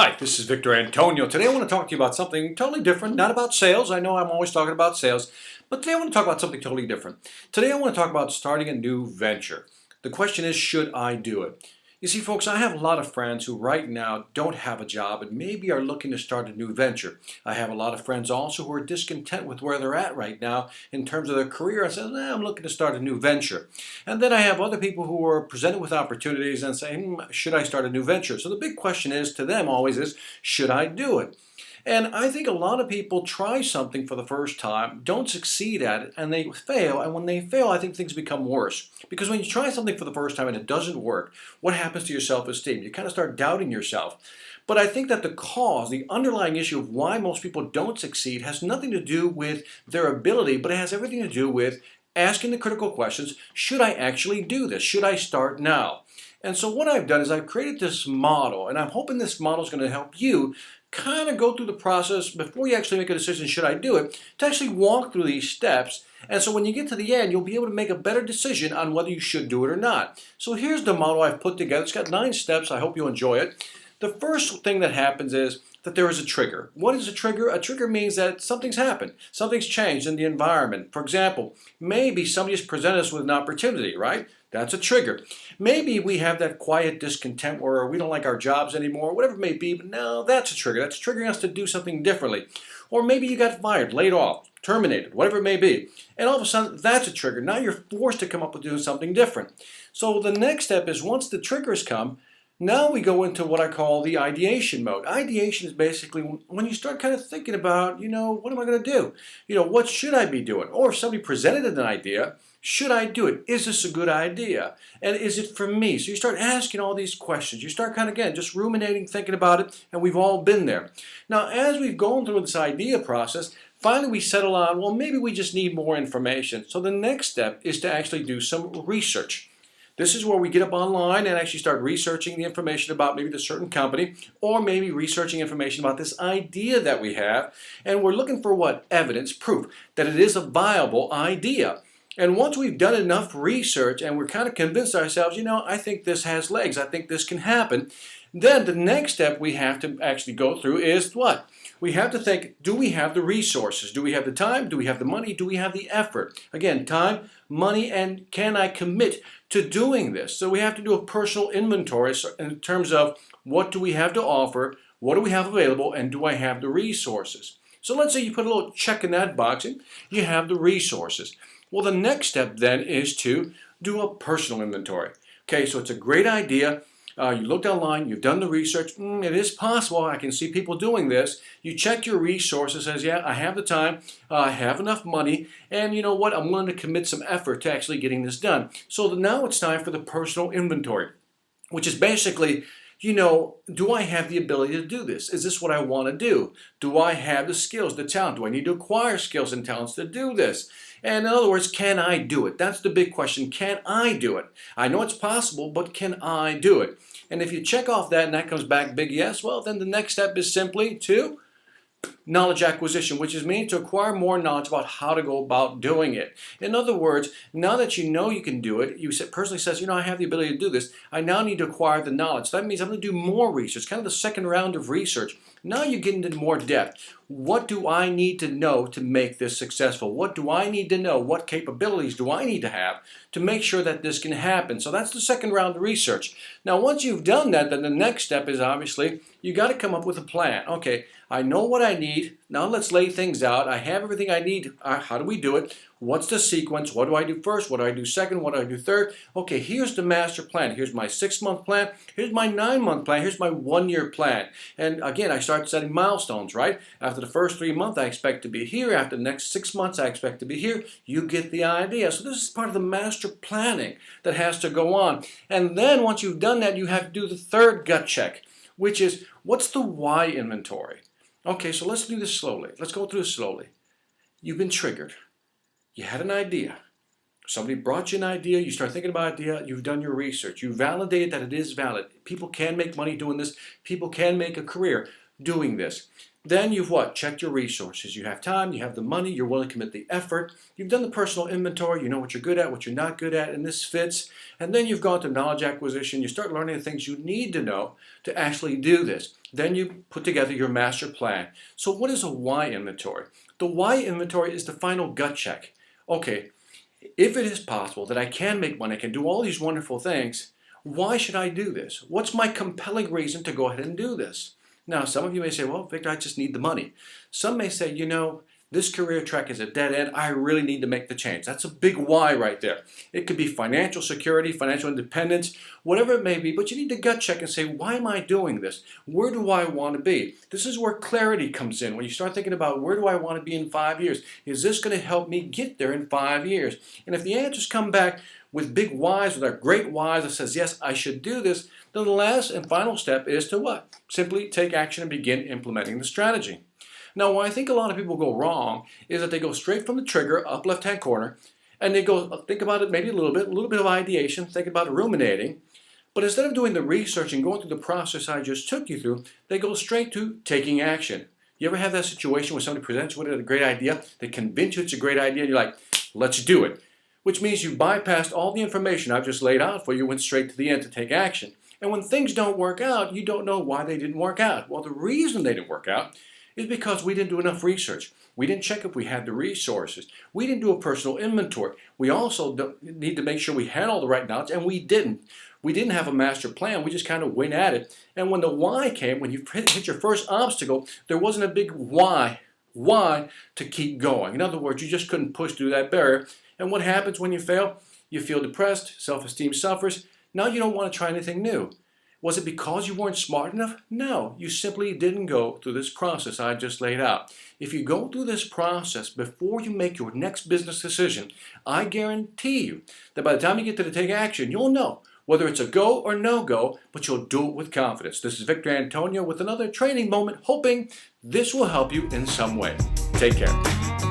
Hi, this is Victor Antonio. Today I want to talk to you about something totally different, not about sales. I know I'm always talking about sales, but today I want to talk about something totally different. Today I want to talk about starting a new venture. The question is, should I do it? You see, folks, I have a lot of friends who right now don't have a job and maybe are looking to start a new venture. I have a lot of friends also who are discontent with where they're at right now in terms of their career and say, I'm looking to start a new venture. And then I have other people who are presented with opportunities and say, should I start a new venture? So the big question is to them always is, should I do it? And I think a lot of people try something for the first time, don't succeed at it, and they fail. And when they fail, I think things become worse. Because when you try something for the first time and it doesn't work, what happens to your self-esteem? You kind of start doubting yourself. But I think that the cause, the underlying issue of why most people don't succeed has nothing to do with their ability, but it has everything to do with asking the critical questions, should I actually do this? Should I start now? And so what I've done is I've created this model, and I'm hoping this model is going to help you kind of go through the process before you actually make a decision, should I do it, to actually walk through these steps. And so when you get to the end, you'll be able to make a better decision on whether you should do it or not. So here's the model I've put together. It's got 9 steps. I hope you enjoy it. The first thing that happens is that there is a trigger. What is a trigger? A trigger means that something's happened. Something's changed in the environment. For example, maybe somebody has presented us with an opportunity, right? That's a trigger. Maybe we have that quiet discontent where we don't like our jobs anymore, whatever it may be, but no, that's a trigger. That's triggering us to do something differently. Or maybe you got fired, laid off, terminated, whatever it may be. And all of a sudden, that's a trigger. Now you're forced to come up with doing something different. So the next step is once the triggers come, now we go into what I call the ideation mode. Ideation is basically when you start kind of thinking about, what am I going to do? What should I be doing? Or if somebody presented an idea, should I do it? Is this a good idea? And is it for me? So you start asking all these questions. You start kind of, again, just ruminating, thinking about it, and we've all been there. Now, as we've gone through this idea process, finally we settle on, well, maybe we just need more information. So the next step is to actually do some research. This is where we get up online and actually start researching the information about maybe the certain company or maybe researching information about this idea that we have. And we're looking for what? Evidence, proof that it is a viable idea. And once we've done enough research and we're kind of convinced ourselves, I think this has legs, I think this can happen, then the next step we have to actually go through is what? We have to think, do we have the resources? Do we have the time? Do we have the money? Do we have the effort? Again, time, money, and can I commit to doing this? So we have to do a personal inventory in terms of what do we have to offer, what do we have available, and do I have the resources? So let's say you put a little check in that box and you have the resources. Well, the next step then is to do a personal inventory. Okay, so it's a great idea. You looked online, you've done the research, it is possible, I can see people doing this. You check your resources, says, yeah, I have the time, I have enough money, and you know what, I'm willing to commit some effort to actually getting this done. So now it's time for the personal inventory, which is basically, do I have the ability to do this? Is this what I want to do? Do I have the skills, the talent? Do I need to acquire skills and talents to do this? And in other words, can I do it? That's the big question. Can I do it? I know it's possible, but can I do it? And if you check off that and that comes back big yes, well, then the next step is simply to knowledge acquisition, which is meaning to acquire more knowledge about how to go about doing it. In other words, now that you know you can do it, you personally says, I have the ability to do this, I now need to acquire the knowledge. So that means I'm going to do more research, kind of the second round of research. Now you get into more depth. What do I need to know to make this successful? What do I need to know? What capabilities do I need to have to make sure that this can happen? So that's the second round of research. Now once you've done that, then the next step is obviously you got to come up with a plan. Okay, I know what I need. Now let's lay things out. I have everything I need. How do we do it? What's the sequence? What do I do first? What do I do second? What do I do third? Okay, here's the master plan. Here's my 6-month plan. Here's my 9-month plan. Here's my 1-year plan. And again, I start setting milestones, right? After the first 3 months, I expect to be here. After the next 6 months, I expect to be here. You get the idea. So this is part of the master planning that has to go on. And then once you've done that, you have to do the third gut check, which is what's the why inventory? Okay, so let's do this slowly. Let's go through this slowly. You've been triggered. You had an idea. Somebody brought you an idea. You start thinking about an idea. You've done your research. You validated that it is valid. People can make money doing this. People can make a career doing this. Then you've what? Checked your resources. You have time, you have the money, you're willing to commit the effort. You've done the personal inventory, you know what you're good at, what you're not good at, and this fits. And then you've gone to knowledge acquisition. You start learning the things you need to know to actually do this. Then you put together your master plan. So what is a why inventory? The why inventory is the final gut check. Okay, if it is possible that I can make money, I can do all these wonderful things, why should I do this? What's my compelling reason to go ahead and do this? Now, some of you may say, well, Victor, I just need the money. Some may say, you know, this career track is a dead end. I really need to make the change. That's a big why right there. It could be financial security, financial independence, whatever it may be, but you need to gut check and say, why am I doing this? Where do I want to be? This is where clarity comes in. When you start thinking about where do I want to be in 5 years? Is this going to help me get there in 5 years? And if the answers come back with big whys, with our great whys that says, yes, I should do this, then the last and final step is to what? Simply take action and begin implementing the strategy. Now, why I think a lot of people go wrong is that they go straight from the trigger, up left-hand corner, and they go think about it maybe a little bit of ideation, think about it, ruminating, but instead of doing the research and going through the process I just took you through, they go straight to taking action. You ever have that situation where somebody presents you with a great idea, they convince you it's a great idea, and you're like, let's do it. Which means you bypassed all the information I've just laid out for you, went straight to the end to take action. And when things don't work out, you don't know why they didn't work out. Well, the reason they didn't work out is because we didn't do enough research. We didn't check if we had the resources. We didn't do a personal inventory. We also need to make sure we had all the right knowledge, and we didn't. We didn't have a master plan. We just kind of went at it. And when the why came, when you hit your first obstacle, there wasn't a big why to keep going. In other words, you just couldn't push through that barrier. And what happens when you fail? You feel depressed, self-esteem suffers. Now you don't want to try anything new. Was it because you weren't smart enough? No, you simply didn't go through this process I just laid out. If you go through this process before you make your next business decision, I guarantee you that by the time you get to the take action, you'll know whether it's a go or no go, but you'll do it with confidence. This is Victor Antonio with another training moment, hoping this will help you in some way. Take care.